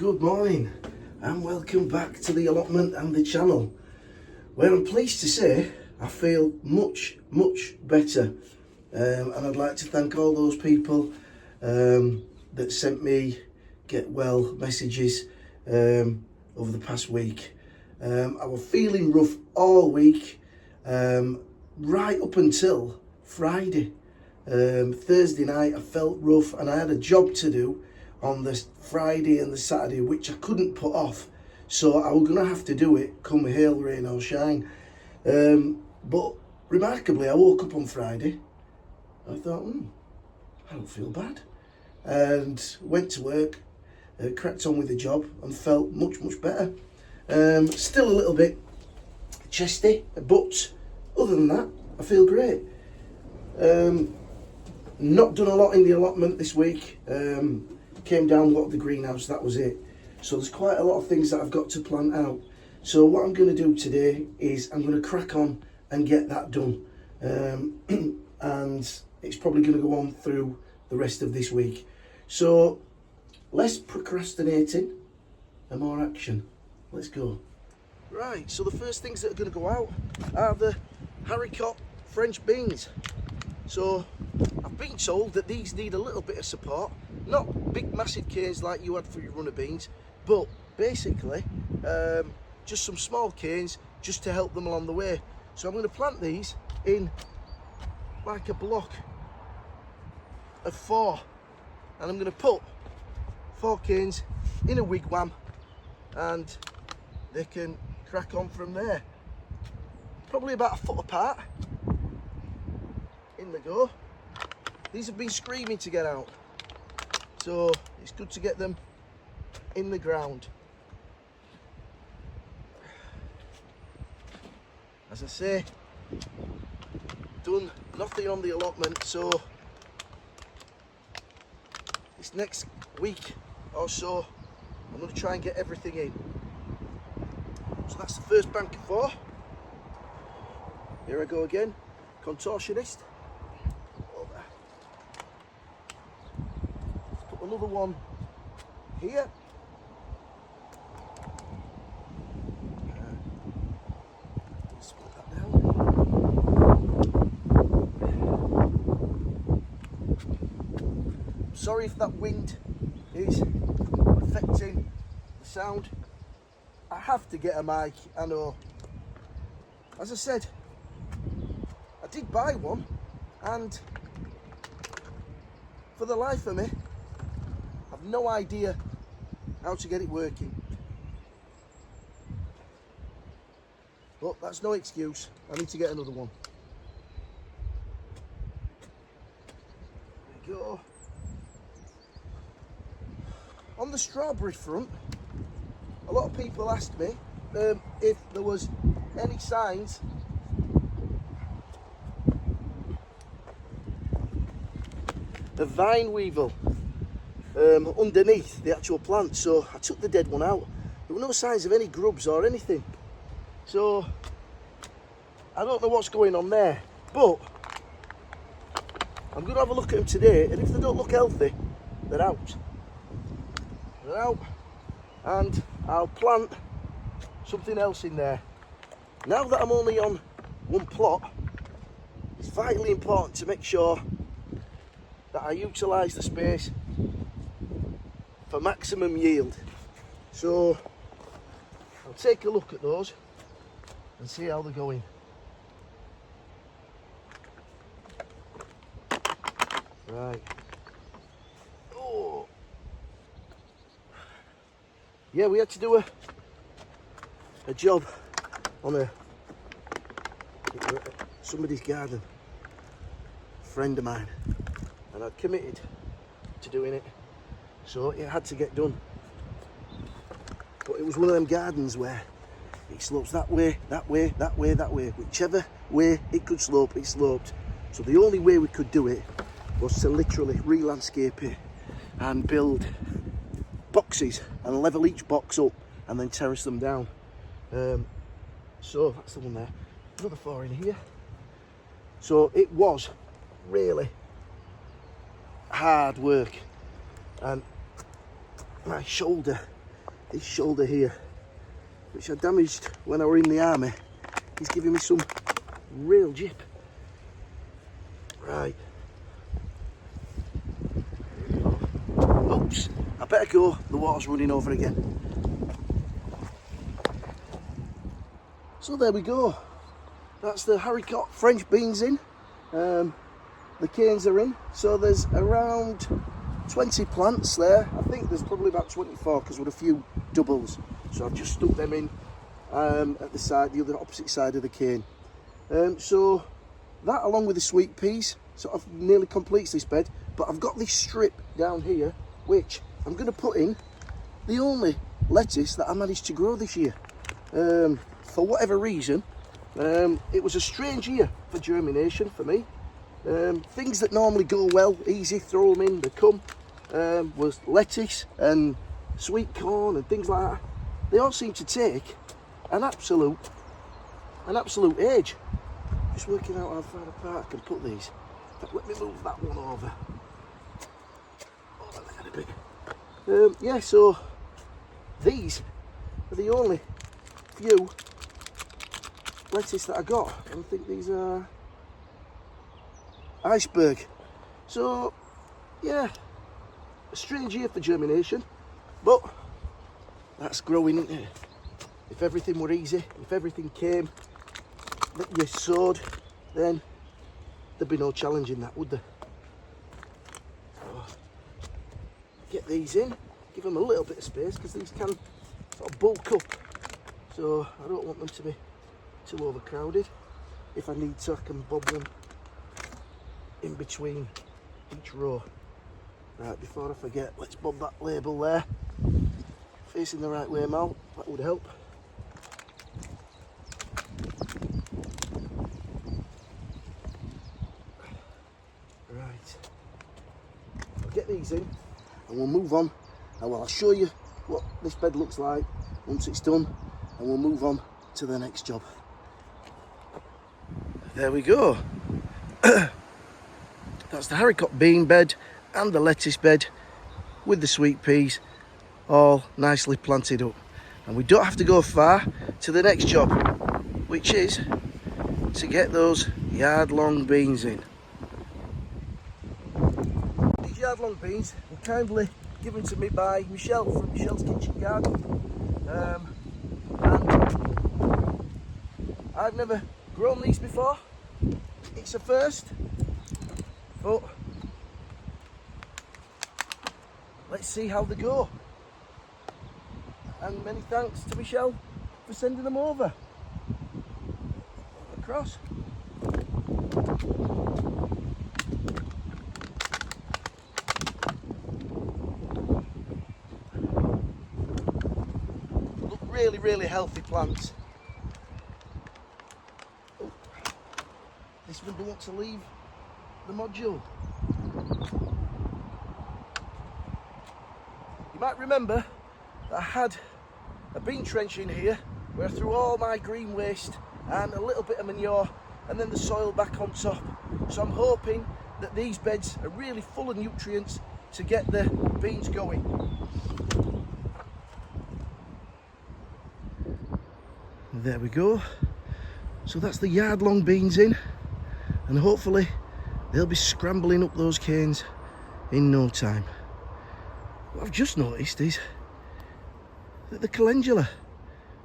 Good morning and welcome back to the allotment and the channel, where I'm pleased to say I feel much better, and I'd like to thank all those people that sent me get well messages over the past week. I was feeling rough all week, right up until Friday. Thursday night I felt rough and I had a job to do on the Friday and the Saturday which I couldn't put off, so I was going to have to do it come hail, rain or shine. But remarkably I woke up on Friday, I thought, I don't feel bad, and went to work, cracked on with the job and felt much better. Still a little bit chesty, but other than that I feel great. Not done a lot in the allotment this week. Came down, got the greenhouse, that was it. So there's quite a lot of things that I've got to plant out. So what I'm going to do today is I'm going to crack on and get that done. And it's probably going to go on through the rest of this week. So less procrastinating and more action. Let's go. Right, so the first things that are going to go out are the haricot French beans. So I've been told that these need a little bit of support, not big massive canes like you had for your runner beans, but basically just some small canes just to help them along the way. So I'm going to plant these in like a block of 4, and I'm going to put 4 canes in a wigwam and they can crack on from there. Probably about a foot apart. In they go. These have been screaming to get out, so it's good to get them in the ground. As I say, done nothing on the allotment, so this next week or so I'm going to try and get everything in. So that's the first bank of 4. Here I go again, contortionist. Another one here. Split that down. Sorry if that wind is affecting the sound. I have to get a mic, I know. As I said, I did buy one, and for the life of me I've no idea how to get it working. But that's no excuse. I need to get another one. There we go. On the strawberry front, a lot of people asked me if there was any signs of vine weevil underneath the actual plant. So I took the dead one out. There were no signs of any grubs or anything, so I don't know what's going on there, but I'm going to have a look at them today, and if they don't look healthy, they're out. They're out, and I'll plant something else in there. Now that I'm only on one plot, it's vitally important to make sure that I utilise the space for maximum yield. So I'll take a look at those and see how they're going. Right. Oh. Yeah, we had to do a job on somebody's garden, a friend of mine, and I'd committed to doing it, so it had to get done. But it was one of them gardens where it slopes that way, that way, that way, that way. Whichever way it could slope, it sloped. So the only way we could do it was to literally re-landscape it and build boxes and level each box up and then terrace them down. So that's the one there. Another 4 in here. So it was really hard work, and my shoulder his shoulder here, which I damaged when I were in the army. He's giving me some real jip. Right. Oops, I better go, the water's running over again. So there we go. That's the haricot French beans in. The canes are in. So there's around 20 plants there. I think there's probably about 24 because there were a few doubles. So I've just stuck them in at the side, the other opposite side of the cane. So that, along with the sweet peas, sort of nearly completes this bed. But I've got this strip down here, which I'm going to put in the only lettuce that I managed to grow this year. For whatever reason, it was a strange year for germination for me. Things that normally go well, easy, throw them in, they come, was lettuce and sweet corn and things like that. They all seem to take an absolute age. Just working out how far apart I can put these. In fact, let me move that one over. Over there a bit. Yeah, so these are the only few lettuce that I got. I think these are iceberg. So yeah, a strange year for germination, but that's growing, isn't it? If everything were easy, if everything came that you sowed, then there'd be no challenge in that, would there? So, get these in, give them a little bit of space because these can sort of bulk up, so I don't want them to be too overcrowded. If I need to, I can bob them in between each row. Right, before I forget, let's bob that label there, facing the right way, Mal, that would help. Right, I'll get these in and we'll move on, and well, I'll show you what this bed looks like once it's done, and we'll move on to the next job. There we go. That's the haricot bean bed and the lettuce bed with the sweet peas all nicely planted up. And we don't have to go far to the next job, which is to get those yard-long beans in. These yard-long beans were kindly given to me by Michelle from Michelle's Kitchen Garden. And I've never grown these before. It's a first, but let's see how they go. And many thanks to Michelle for sending them over. Across. Look really, really healthy plants. Oh, this one don't want to leave the module. You might remember that I had a bean trench in here where I threw all my green waste and a little bit of manure and then the soil back on top. So I'm hoping that these beds are really full of nutrients to get the beans going. There we go. So that's the yard-long beans in, and hopefully they'll be scrambling up those canes in no time. What I've just noticed is that the calendula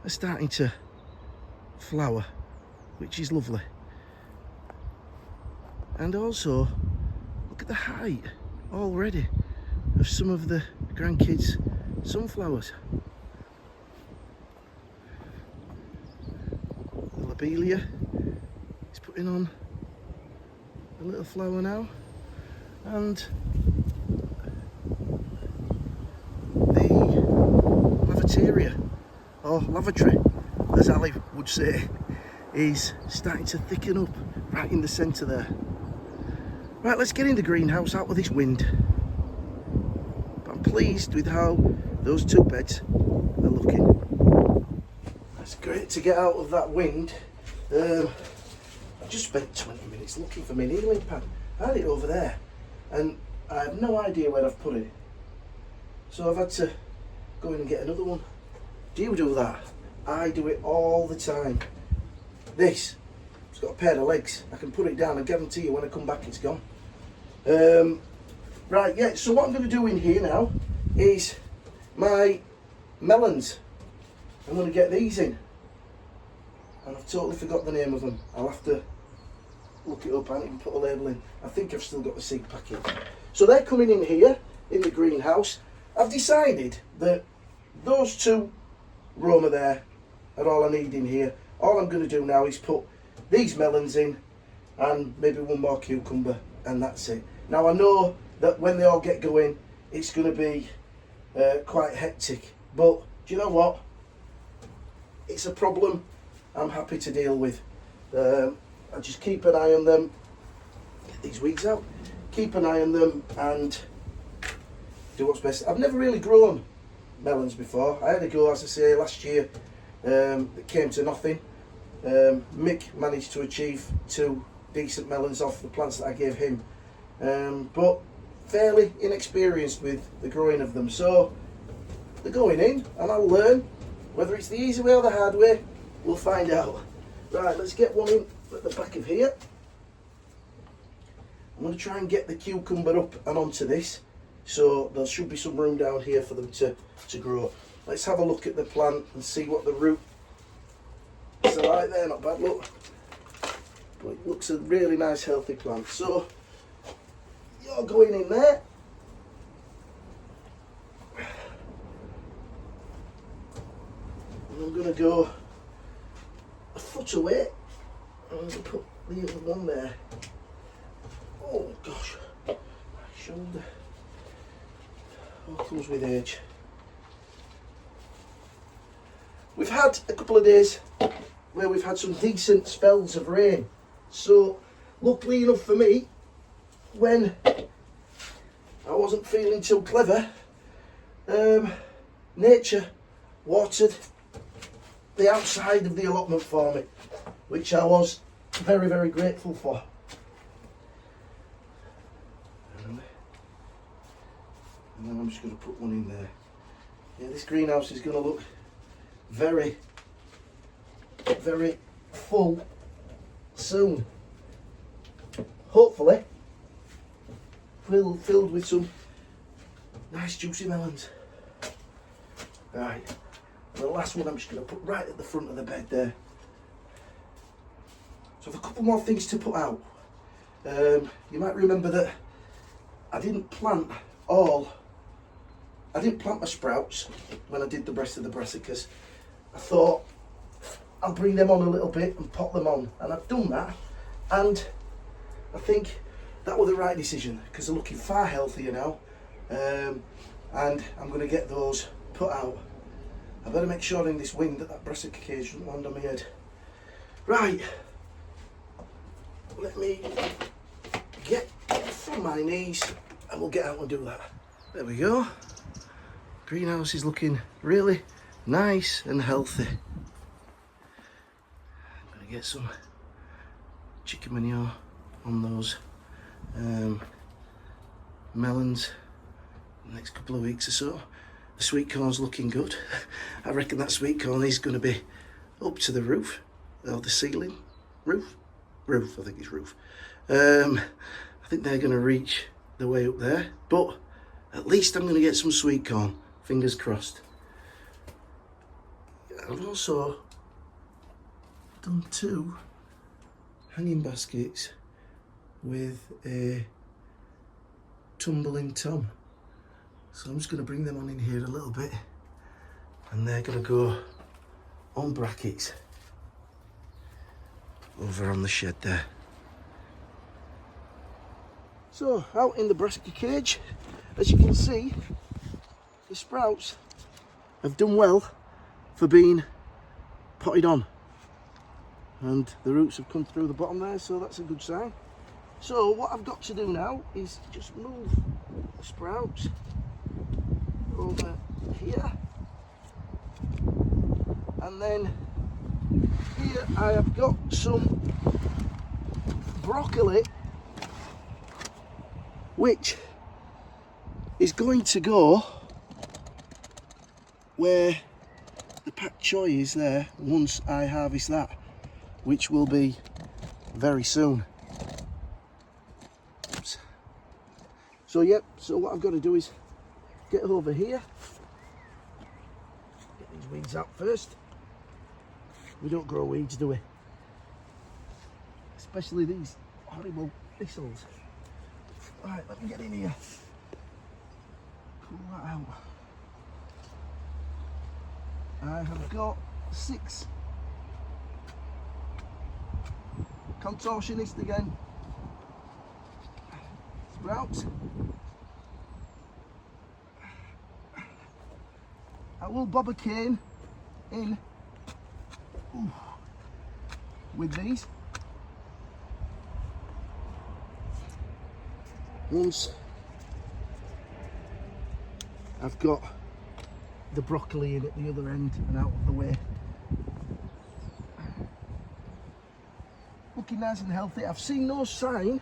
are starting to flower, which is lovely. And also, look at the height already of some of the grandkids' sunflowers. The lobelia is putting on a little flower now, and the lavatoria, or lavatory as Ali would say, is starting to thicken up right in the centre there. Right, let's get in the greenhouse out with this wind. But I'm pleased with how those two beds are looking. It's great to get out of that wind. I just spent 20 minutes looking for my kneeling pad. I had it over there and I have no idea where I've put it. So I've had to go in and get another one. Do you do that? I do it all the time. This, it's got a pair of legs. I can put it down and guarantee you when I come back it's gone. Right, yeah, so what I'm going to do in here now is my melons. I'm going to get these in. And I've totally forgot the name of them. I'll have to look it up. I haven't even put a label in. I think I've still got the seed packet. So they're coming in here in the greenhouse. I've decided that those two Roma there are all I need in here. All I'm going to do now is put these melons in and maybe one more cucumber, and that's it. Now I know that when they all get going it's going to be quite hectic, but do you know what? It's a problem I'm happy to deal with. I just keep an eye on them. Get these weeds out. Keep an eye on them and do what's best. I've never really grown melons before. I had a go, as I say, last year. It came to nothing. Mick managed to achieve 2 decent melons off the plants that I gave him, but fairly inexperienced with the growing of them. So they're going in and I'll learn. Whether it's the easy way or the hard way, we'll find out. Right, let's get one in at the back of here. I'm going to try and get the cucumber up and onto this, so there should be some room down here for them to grow. Let's have a look at the plant and see what the root is like there. Not bad, look. But it looks a really nice healthy plant. So you're going in there. And I'm going to go a foot away. I'm going to put the other one there. Oh gosh, my shoulder. All comes with age. We've had a couple of days where we've had some decent spells of rain. So luckily enough for me, when I wasn't feeling too clever, nature watered the outside of the allotment for me, which I was very, very grateful for. And then I'm just going to put one in there. Yeah, this greenhouse is going to look very, very full soon. Hopefully filled with some nice juicy melons. Right, and the last one I'm just going to put right at the front of the bed there. So I've a couple more things to put out. You might remember that I didn't plant my sprouts when I did the rest of the brassicas. I thought I'll bring them on a little bit and pot them on, and I've done that, and I think that was the right decision because they're looking far healthier now, and I'm going to get those put out. I better make sure in this wind that brassica cage doesn't land on my head. Right, let me get from my knees and we'll get out and do that. There we go. Greenhouse is looking really nice and healthy. I'm going to get some chicken manure on those melons in the next couple of weeks or so. The sweet corn's looking good. I reckon that sweet corn is going to be up to the roof, or the ceiling, roof, I think it's roof. I think they're going to reach the way up there, but at least I'm going to get some sweet corn. Fingers crossed. I've also done 2 hanging baskets with a tumbling tom. So I'm just going to bring them on in here a little bit, and they're going to go on brackets over on the shed there. So out in the brassica cage, as you can see, the sprouts have done well for being potted on, and the roots have come through the bottom there, so that's a good sign. So what I've got to do now is just move the sprouts over here, and then here I have got some broccoli which is going to go where the pak choi is there once I harvest that, which will be very soon. Oops. So yep, so what I've got to do is get over here, get these weeds out first. We don't grow weeds, do we? Especially these horrible thistles. Right, let me get in here. Pull that out. I have got 6 contortionist again. Sprouts. I will bob a cane in with these. Once I've got the broccoli in at the other end and out of the way. Looking nice and healthy. I've seen no sign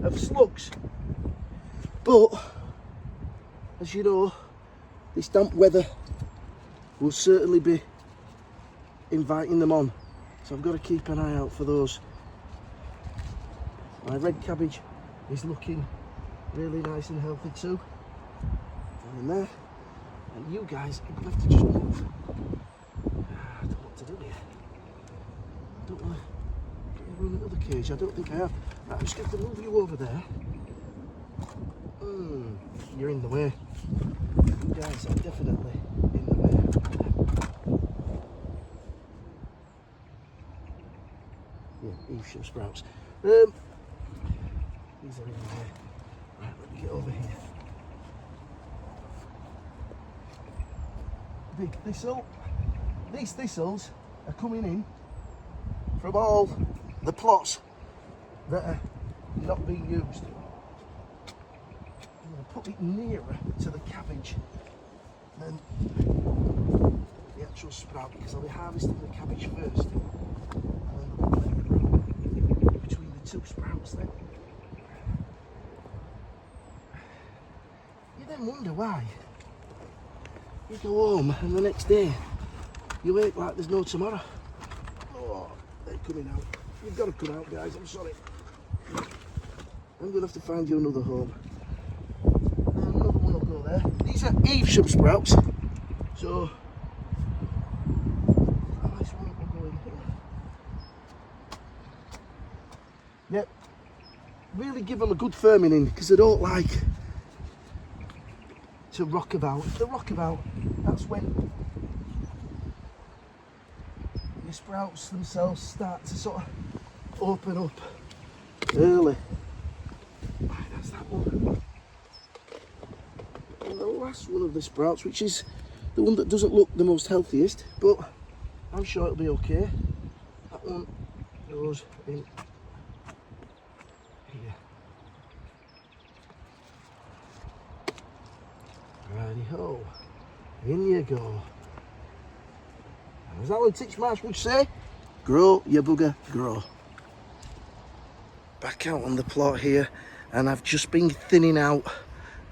of slugs, but as you know, this damp weather will certainly be inviting them on, so I've got to keep an eye out for those. My red cabbage is looking really nice and healthy too. And there. And you guys are going to have to just move. I don't know what to do here. I don't want to get you in another cage. I don't think I have. Right, I'm just going to move you over there. You're in the way. You guys are definitely in the way. Yeah, Evesham sprouts. These are in the way. Right, let me get over here. Big thistle. These thistles are coming in from all the plots that are not being used. I'm going to put it nearer to the cabbage than the actual sprout, because I'll be harvesting the cabbage first and then let it grow between the 2 sprouts then. You then wonder why you go home and the next day you wait like there's no tomorrow. Oh, they're coming out. You've got to come out, guys, I'm sorry. I'm going to have to find you another home. Another one will go there. These are Evesham sprouts, so a nice one will go in here. Yep, really give them a good firming in, because they don't like to rock about. If they rock about, that's when the sprouts themselves start to sort of open up early. Right, that's that one. And the last one of the sprouts, which is the one that doesn't look the most healthiest, but I'm sure it'll be okay. That one goes in here. Righty-ho, in you go. And as Alan Titchmarsh would say, grow your bugger, grow. Back out on the plot here, and I've just been thinning out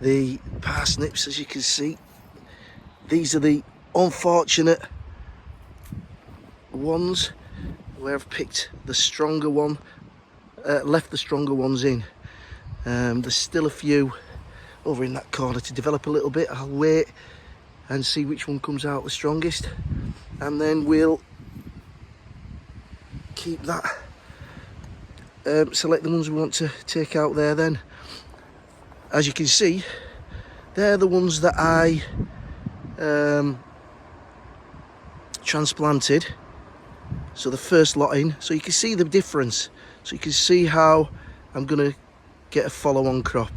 the parsnips, as you can see. These are the unfortunate ones where I've picked the stronger one, left the stronger ones in. There's still a few over in that corner to develop a little bit. I'll wait and see which one comes out the strongest, and then we'll keep that, select the ones we want to take out there then. As you can see, they're the ones that I transplanted, so the first lot in, so you can see the difference, so you can see how I'm going to get a follow-on crop.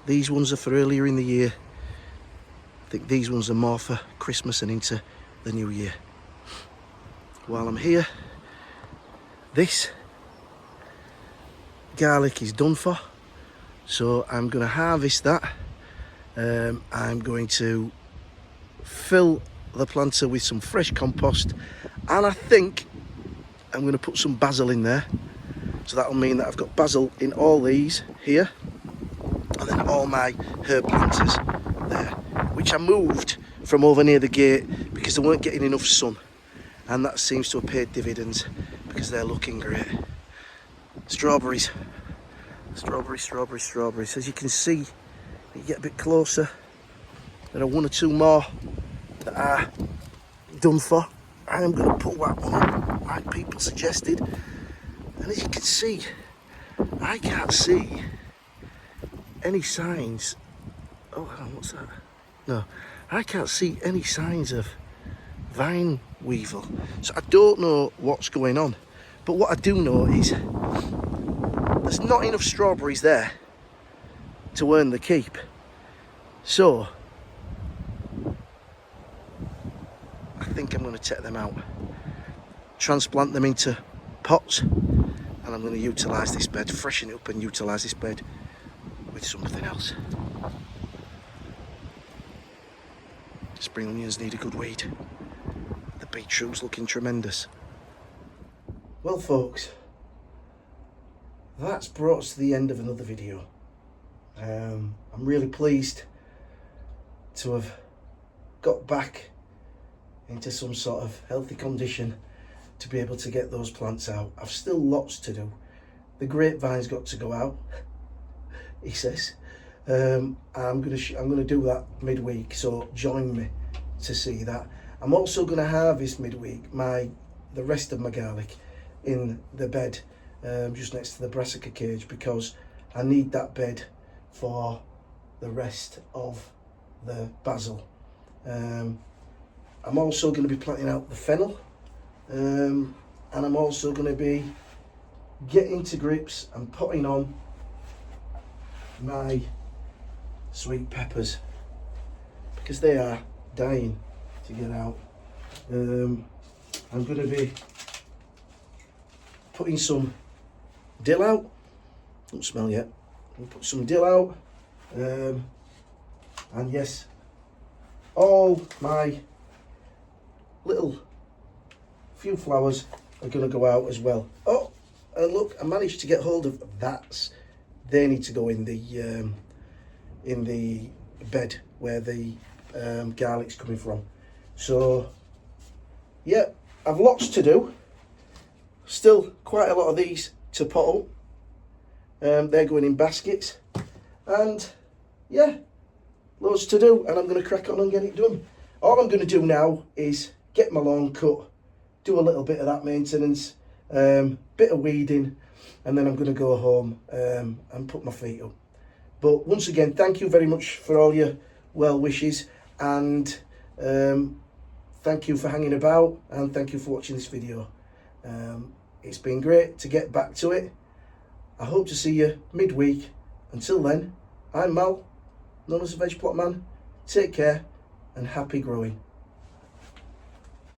These ones are for earlier in the year. I think these ones are more for Christmas and into the new year. While I'm here, this garlic is done for, so I'm going to harvest that. I'm going to fill the planter with some fresh compost, and I think I'm going to put some basil in there, so that'll mean that I've got basil in all these here, and then all my herb planters there, which I moved from over near the gate because they weren't getting enough sun, and that seems to have paid dividends because they're looking great. Strawberries, strawberries, strawberries, strawberries. As you can see, you get a bit closer, there are one or two more that are done for. I am going to put that one on like people suggested, and as you can see, I can't see any signs. Oh, hang on, what's that? No, I can't see any signs of vine weevil, so I don't know what's going on. But what I do know is there's not enough strawberries there to earn the keep, so I think I'm going to take them out, transplant them into pots, and I'm going to utilise this bed, freshen it up and utilise this bed with something else. Spring onions need a good weed. The beetroot's looking tremendous. Well folks, that's brought us to the end of another video. I'm really pleased to have got back into some sort of healthy condition to be able to get those plants out. I've still lots to do. The grapevine's got to go out, he says. I'm gonna do that midweek, so join me to see that. I'm also gonna harvest midweek the rest of my garlic in the bed just next to the Brassica cage, because I need that bed for the rest of the basil. I'm also going to be planting out the fennel, and I'm also going to be getting to grips and putting on my sweet peppers because they are dying to get out. I'm going to be putting some dill out. Don't smell yet. I'll put some dill out, and yes, all my little few flowers are going to go out as well. Oh, look, I managed to get hold of that. They need to go in the bed where the garlic's coming from. So yeah, I've lots to do. Still quite a lot of these to pot up. They're going in baskets, and yeah, loads to do, and I'm going to crack on and get it done. All I'm going to do now is get my lawn cut, do a little bit of that maintenance, bit of weeding, and then I'm going to go home and put my feet up. But once again, thank you very much for all your well wishes, and thank you for hanging about, and thank you for watching this video. It's been great to get back to it. I hope to see you midweek. Until then, I'm Mal, known as the Veg Plot Man. Take care and happy growing.